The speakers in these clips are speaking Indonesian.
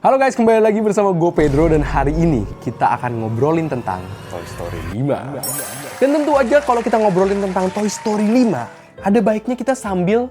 Halo guys, kembali lagi bersama gue Pedro dan hari ini kita akan ngobrolin tentang Toy Story 5. Dan tentu aja kalau kita ngobrolin tentang Toy Story 5, ada baiknya kita sambil,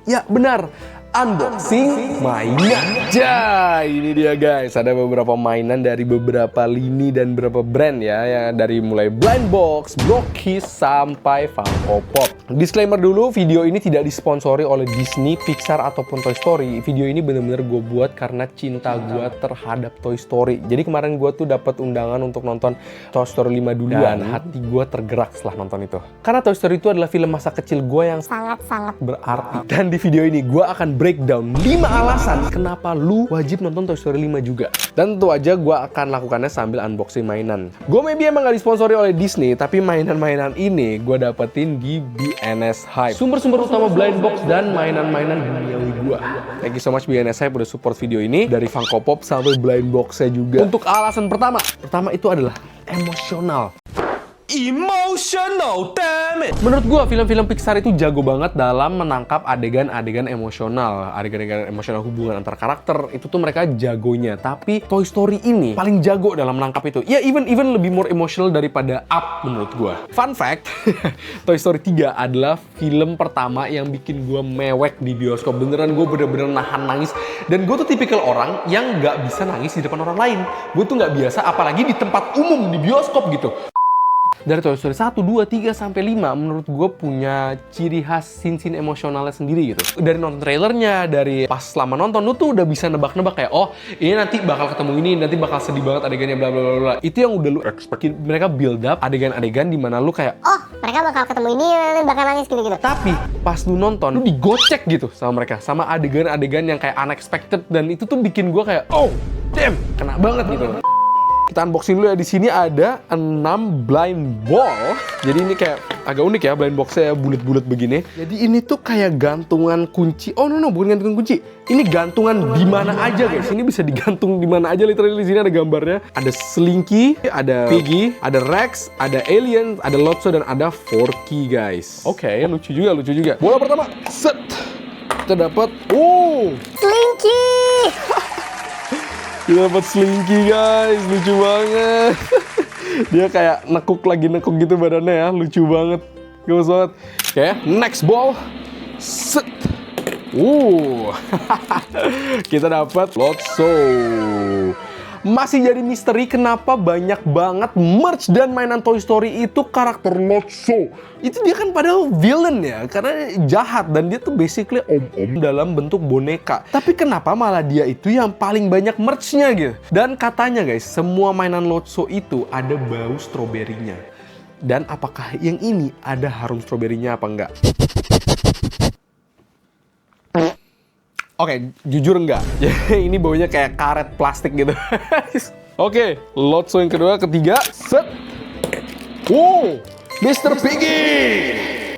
ya benar, unboxing mainan. Ja, ini dia guys, ada beberapa mainan dari beberapa lini dan beberapa brand ya dari mulai Blind Box, Blockheads sampai Funko Pop. Disclaimer dulu, video ini tidak disponsori oleh Disney, Pixar ataupun Toy Story. Video ini bener-bener gue buat karena cinta gue terhadap Toy Story. Jadi kemarin gue tuh dapat undangan untuk nonton Toy Story 5 duluan. Hati gue tergerak setelah nonton itu. Karena Toy Story itu adalah film masa kecil gue yang sangat-sangat berarti. Dan di video ini gue akan breakdown 5 alasan kenapa lu wajib nonton Toy Story 5 juga. Dan tentu aja gue akan lakukannya sambil unboxing mainan. Gue maybe emang gak disponsori oleh Disney, tapi mainan-mainan ini gue dapetin di BNS Hype, sumber-sumber utama Blind Box dan mainan-mainan duniawi gua. Thank you so much BNS Hype udah support video ini dari Funko Pop sampai Blind Box-nya juga. Untuk alasan pertama itu adalah emosional. Emotional, damn it! Menurut gua film-film Pixar itu jago banget dalam menangkap adegan-adegan emosional, adegan-adegan emosional hubungan antar karakter. Itu tuh mereka jagonya. Tapi Toy Story ini paling jago dalam menangkap itu. Ya even lebih more emotional daripada Up menurut gua. Fun fact, Toy Story 3 adalah film pertama yang bikin gua mewek di bioskop. Beneran gua bener-bener nahan nangis. Dan gua tuh tipikal orang yang nggak bisa nangis di depan orang lain. Gua tuh nggak biasa, apalagi di tempat umum di bioskop gitu. Dari Toy Story 1, 2, 3, sampai 5 menurut gue punya ciri khas scene-scene emosionalnya sendiri gitu. Dari nonton trailernya, dari pas lama nonton, lu tuh udah bisa nebak-nebak kayak, oh ini nanti bakal ketemu ini, nanti bakal sedih banget adegannya, bla bla bla bla. Itu yang udah lu expect. Mereka build up adegan-adegan dimana lu kayak, oh mereka bakal ketemu ini, bakal nangis gitu-gitu. Tapi pas lu nonton, lu digocek gitu sama mereka, sama adegan-adegan yang kayak unexpected, dan itu tuh bikin gue kayak, oh damn, kena banget gitu. Kita unboxing dulu ya. Di sini ada 6 blind ball. Jadi ini kayak agak unik ya, blind boxnya bulat-bulat begini. Jadi ini tuh kayak gantungan kunci. Oh no, bukan gantungan kunci. Ini gantungan di mana aja guys. Ini bisa digantung di mana aja, literally. Di sini ada gambarnya. Ada Slinky, ada Piggy, ada Rex, ada Alien, ada Lotso, dan ada Forky guys. Oke, lucu juga. Bola pertama, set. Kita dapat, Slinky. Kita dapat Slinky guys, lucu banget. Dia kayak nekuk gitu badannya ya, lucu banget. Gemes banget. Oke, next ball. Set. Kita dapat Lotso. Masih jadi misteri kenapa banyak banget merch dan mainan Toy Story itu karakter Lotso. Itu dia kan padahal villain ya, karena jahat dan dia tuh basically om-om dalam bentuk boneka. Tapi kenapa malah dia itu yang paling banyak merch-nya gitu? Dan katanya guys, semua mainan Lotso itu ada bau stroberinya. Dan apakah yang ini ada harum stroberinya apa enggak? Oke, jujur enggak. Ini baunya kayak karet plastik gitu. Oke, Lotso yang kedua, ketiga, set. Mr. Piggy.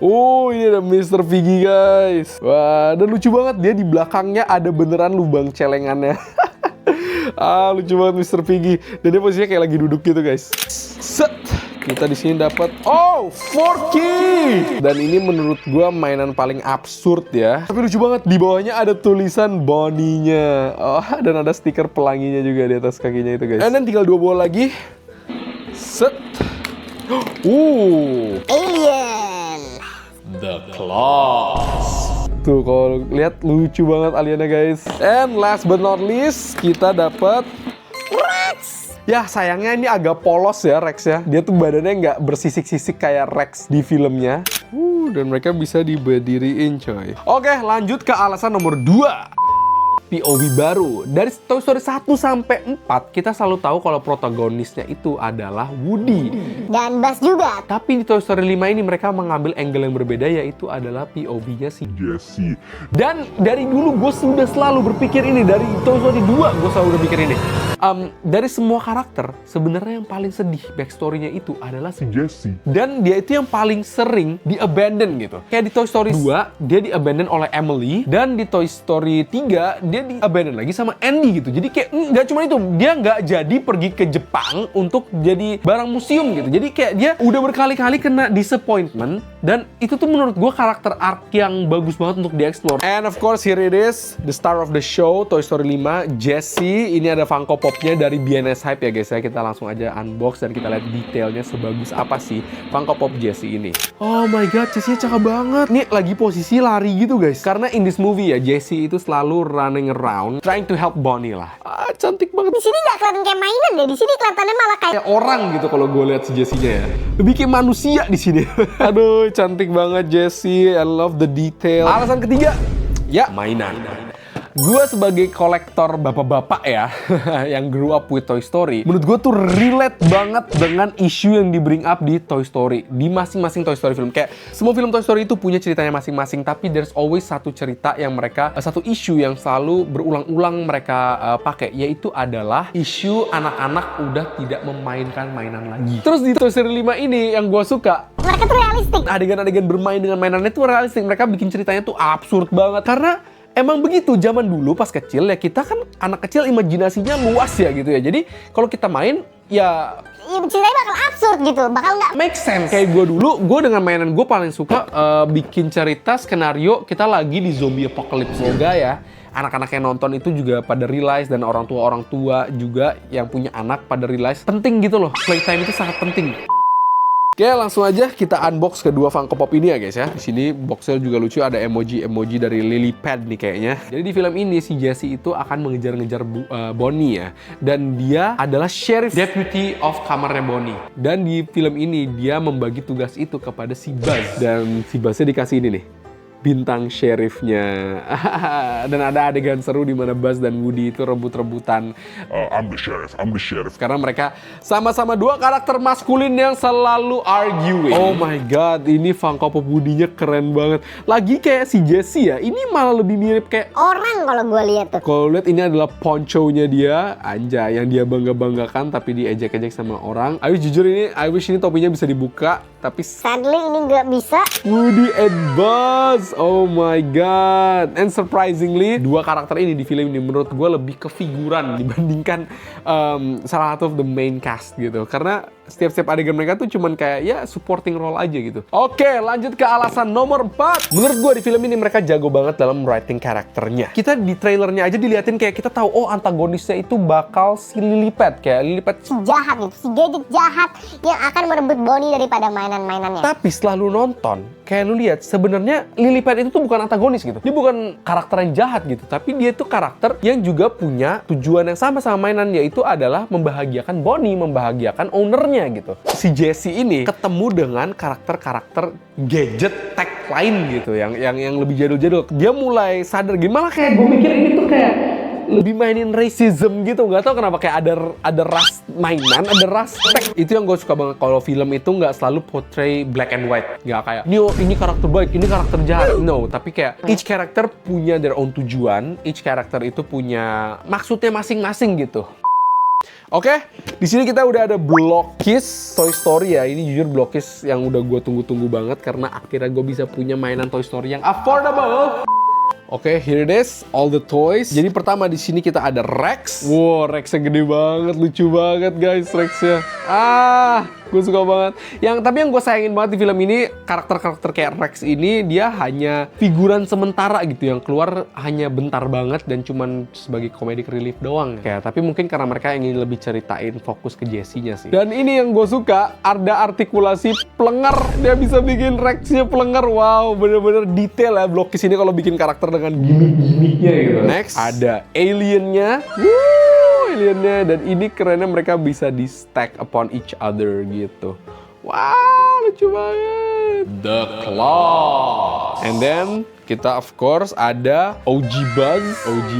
Ini ada Mr. Piggy guys. Wah, dan lucu banget, dia di belakangnya ada beneran lubang celengannya. Lucu banget Mr. Piggy. Dan dia posisinya kayak lagi duduk gitu guys. Set. Kita di sini dapat Forky. Dan ini menurut gua mainan paling absurd ya. Tapi lucu banget, di bawahnya ada tulisan Bonnie-nya. Dan ada stiker pelanginya juga di atas kakinya itu guys. Dan tinggal 2 bola lagi. Set. Alien. The Claws. Tuh kalau lihat lucu banget aliennya guys. And last but not least, kita dapat Rex. ya sayangnya ini agak polos ya Rex ya. Dia tuh badannya nggak bersisik-sisik kayak Rex di filmnya. Dan mereka bisa diberdiriin coy. Oke, lanjut ke alasan nomor 2. POV baru. Dari Toy Story 1 sampai 4, kita selalu tahu kalau protagonisnya itu adalah Woody. Dan Buzz juga. Tapi di Toy Story 5 ini mereka mengambil angle yang berbeda, yaitu adalah POV-nya si Jessie. Dan dari dulu gue sudah selalu berpikir ini. Dari Toy Story 2 gue selalu berpikir ini. Dari semua karakter, sebenarnya yang paling sedih backstory-nya itu adalah si Jessie. Dan dia itu yang paling sering di-abandon gitu. Kayak di Toy Story 2, dia di-abandon oleh Emily. Dan di Toy Story 3, dia dia di abandon lagi sama Andy gitu. Jadi kayak nggak cuma itu, dia nggak jadi pergi ke Jepang untuk jadi barang museum gitu. Jadi kayak dia udah berkali-kali kena disappointment, dan itu tuh menurut gue karakter arc yang bagus banget untuk dieksplor. And of course here it is, the star of the show, Toy Story 5, Jessie. Ini ada Funko Pop-nya dari BNS Hype ya guys ya. Kita langsung aja unbox dan kita lihat detailnya sebagus apa sih Funko Pop Jessie ini. Oh my god, Jessie-nya cakep banget. Ini lagi posisi lari gitu guys. Karena in this movie ya, Jessie itu selalu running around trying to help Bonnie lah. Cantik banget. Di sini nggak kelihatan kayak mainan deh. Di sini kelihatannya malah kayak Orang gitu kalau gue lihat si Jessie-nya ya. Lebih kayak manusia di sini. Aduh, cantik banget Jessie. I love the detail. Alasan ketiga, ya mainan. Gue sebagai kolektor bapak-bapak ya, yang grew up with Toy Story, menurut gue tuh relate banget dengan isu yang di bring up di Toy Story. Di masing-masing Toy Story film. Kayak semua film Toy Story itu punya ceritanya masing-masing, tapi there's always satu cerita yang mereka, satu isu yang selalu berulang-ulang mereka pakai, yaitu adalah isu anak-anak udah tidak memainkan mainan lagi. Terus di Toy Story 5 ini yang gue suka, mereka tuh realistik. adegan-adegan bermain dengan mainannya tuh realistik. Mereka bikin ceritanya tuh absurd banget. Karena emang begitu, zaman dulu pas kecil ya, kita kan anak kecil imajinasinya luas ya gitu ya. Jadi kalau kita main ya Ceritanya bakal absurd gitu, bakal nggak make sense. Kayak gue dulu, gue dengan mainan gue paling suka bikin cerita skenario kita lagi di zombie apocalypse. Semoga ya anak-anak yang nonton itu juga pada realize, dan orang tua juga yang punya anak pada realize penting gitu loh. Playtime itu sangat penting. Oke, langsung aja kita unbox kedua Funko Pop ini ya guys ya. Di sini boxnya juga lucu, ada emoji dari lily pad nih kayaknya. Jadi di film ini si Jessie itu akan mengejar-ngejar Bonnie ya. Dan dia adalah sheriff deputy of kamarnya Bonnie. Dan di film ini dia membagi tugas itu kepada si Buzz. Dan si Buzznya dikasih ini nih, bintang sheriffnya. Dan ada adegan seru di mana Buzz dan Woody itu rebut-rebutan. I'm the sheriff. Karena mereka sama-sama dua karakter maskulin yang selalu arguing. Oh my god, ini Funko Pop Woody-nya keren banget. Lagi kayak si Jessie ya, ini malah lebih mirip kayak orang kalau gue lihat tuh. kalau lihat ini adalah poncho-nya dia, anjay, yang dia bangga-banggakan tapi diejek-ejek sama orang. I wish ini topinya bisa dibuka, tapi Sadly ini nggak bisa. Woody and Buzz, oh my god. And surprisingly, dua karakter ini di film ini menurut gue lebih ke figuran dibandingkan salah satu of the main cast gitu. Karena setiap adegan mereka tuh cuman kayak ya supporting role aja gitu. Oke, lanjut ke alasan nomor 4. Menurut gue di film ini mereka jago banget dalam writing karakternya. Kita di trailernya aja diliatin kayak kita tahu, oh antagonisnya itu bakal si Lily Pad. Kayak Lily Pad Si jahat gitu, si gadget jahat yang akan merebut Bonnie daripada mainan-mainannya. tapi setelah lu nonton, kayak lu lihat sebenarnya Lily Pad itu tuh bukan antagonis gitu. Dia bukan karakter yang jahat gitu, tapi dia tuh karakter yang juga punya tujuan yang sama mainan, yaitu adalah membahagiakan Bonnie, membahagiakan ownernya gitu. Si Jessie ini ketemu dengan karakter-karakter gadget tech lain gitu, yang lebih jadul-jadul. Dia mulai sadar gimana, kayak gue mikir ini tuh kayak lebih mainin racism gitu, nggak tahu kenapa, kayak ada ras mainan, ada ras tech. Itu yang gue suka banget kalau film itu nggak selalu portray black and white, nggak kayak ini karakter baik, ini karakter jahat, no. Tapi kayak each character punya their own tujuan, each character itu punya maksudnya masing-masing gitu. Oke, di sini kita udah ada Blockkiss Toy Story ya. Ini jujur Blockkiss yang udah gue tunggu-tunggu banget karena akhirnya gue bisa punya mainan Toy Story yang affordable. Oke, here it is, all the toys. Jadi pertama di sini kita ada Rex. Wow, Rexnya gede banget, lucu banget guys Rexnya. Gue suka banget. Tapi yang gue sayangin banget di film ini, karakter-karakter kayak Rex ini dia hanya figuran sementara gitu, yang keluar hanya bentar banget dan cuman sebagai comedic relief doang. Kayak, tapi mungkin karena mereka ingin lebih ceritain fokus ke Jessie-nya sih. Dan ini yang gue suka, ada artikulasi pelenger. Dia bisa bikin Rex-nya pelenger. Wow, bener-bener detail ya Blockkiss ini kalau bikin karakter dengan gimmick-gimmicknya gitu. Next, ada alien-nya. Aliennya, dan ini kerennya mereka bisa di stack upon each other gitu. Wow, lucu banget. The Claws. And then kita of course ada OG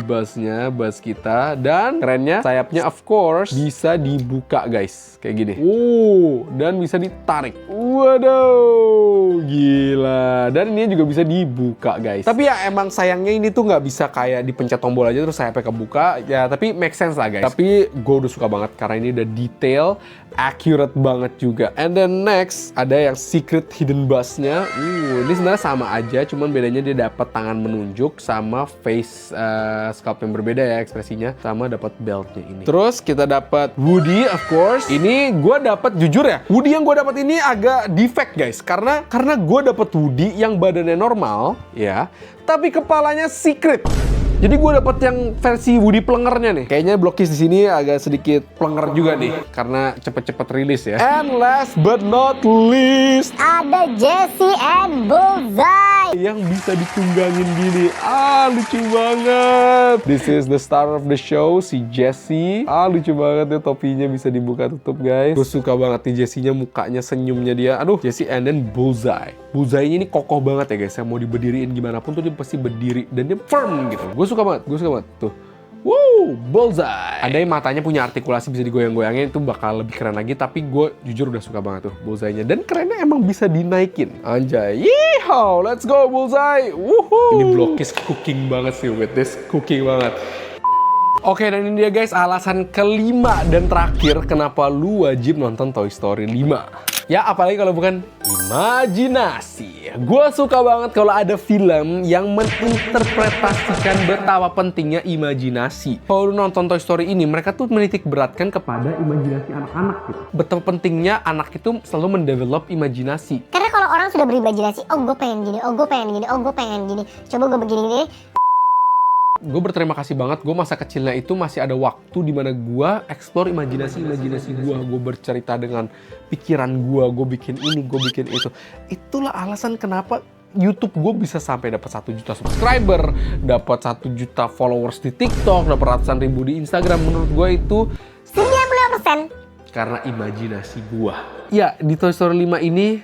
Buzz-nya, Buzz kita. Dan kerennya sayapnya of course bisa dibuka guys, kayak gini. Dan bisa ditarik. Waduh, gila. Dan ini juga bisa dibuka guys. Tapi ya emang sayangnya ini tuh nggak bisa kayak dipencet tombol aja terus sayapnya kebuka. Ya tapi make sense lah guys. Tapi gue udah suka banget karena ini udah detail, accurate banget juga. And then next ada yang secret hidden Buzz-nya. Ini sebenarnya sama aja, cuman bedanya dia dapat tangan menunjuk sama face sculpt yang berbeda ya ekspresinya, sama dapat beltnya ini. Terus kita dapat Woody of course. Ini gue dapat, jujur ya, Woody yang gue dapat ini agak defect guys, karena gue dapat Woody yang badannya normal ya, tapi kepalanya secret. Jadi gue dapet yang versi Woody pelengernya nih. Kayaknya Blockies di sini agak sedikit pelenger juga nih, karena cepet-cepet rilis ya. And last but not least, Ada Jessie and Bullseye. yang bisa ditunggangin gini. Lucu banget. This is the star of the show, si Jessie. Lucu banget ya, topinya bisa dibuka tutup guys. Gue suka banget nih Jessie-nya, mukanya, senyumnya dia. Aduh, Jessie and then Bullseye. Bullseye-nya ini kokoh banget ya guys. Saya mau diberdiriin gimana pun tuh dia pasti berdiri dan dia firm gitu. Gue suka banget tuh. Wow, Bullseye. Ada yang matanya punya artikulasi bisa digoyang-goyangin, itu bakal lebih keren lagi. Tapi gue jujur udah suka banget tuh Bullseye-nya. Dan kerennya emang bisa dinaikin. Anjay, yeehaw, let's go Bullseye. Woohoo. Ini Blockies cooking banget sih with this, cooking banget. Oke, dan ini dia guys alasan kelima dan terakhir kenapa lu wajib nonton Toy Story 5. Ya, apalagi kalau bukan imajinasi. Gue suka banget kalau ada film yang menginterpretasikan betapa pentingnya imajinasi. Kalau lu nonton Toy Story ini, mereka tuh menitik beratkan kepada imajinasi anak-anak gitu. Betapa pentingnya anak itu selalu mendevelop imajinasi. Karena kalau orang sudah berimajinasi, oh gue pengen gini, oh gue pengen gini, oh gue pengen gini, coba gue begini-gini. Gue berterima kasih banget, gue masa kecilnya itu masih ada waktu dimana gue explore imajinasi gue. Gue bercerita dengan pikiran gue bikin ini, gue bikin itu. Itulah alasan kenapa YouTube gue bisa sampai dapat 1 juta subscriber, dapat 1 juta followers di TikTok, dapat ratusan ribu di Instagram. Menurut gue itu 95%. karena imajinasi gue. Ya, di Toy Story 5 ini,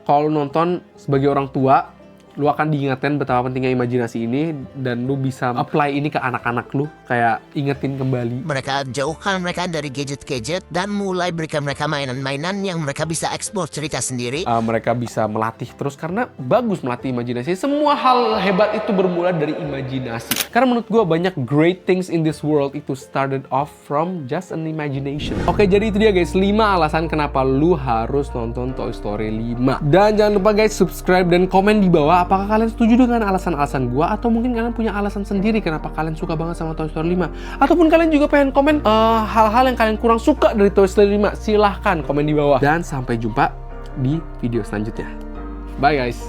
kalau nonton sebagai orang tua, lu akan diingatkan betapa pentingnya imajinasi ini, dan lu bisa apply ini ke anak-anak lu, kayak ingetin kembali. Mereka jauhkan mereka dari gadget-gadget dan mulai berikan mereka mainan-mainan yang mereka bisa eksplor cerita sendiri. Mereka bisa melatih terus, karena bagus melatih imajinasi. Semua hal hebat itu bermula dari imajinasi. Karena menurut gue banyak great things in this world itu started off from just an imagination. Oke, jadi itu dia guys, 5 alasan kenapa lu harus nonton Toy Story 5. Dan jangan lupa guys, subscribe dan komen di bawah apakah kalian setuju dengan alasan-alasan gua, atau mungkin kalian punya alasan sendiri kenapa kalian suka banget sama Toy Story 5. Ataupun kalian juga pengen komen hal-hal yang kalian kurang suka dari Toy Story 5. Silahkan komen di bawah. Dan sampai jumpa di video selanjutnya. Bye guys.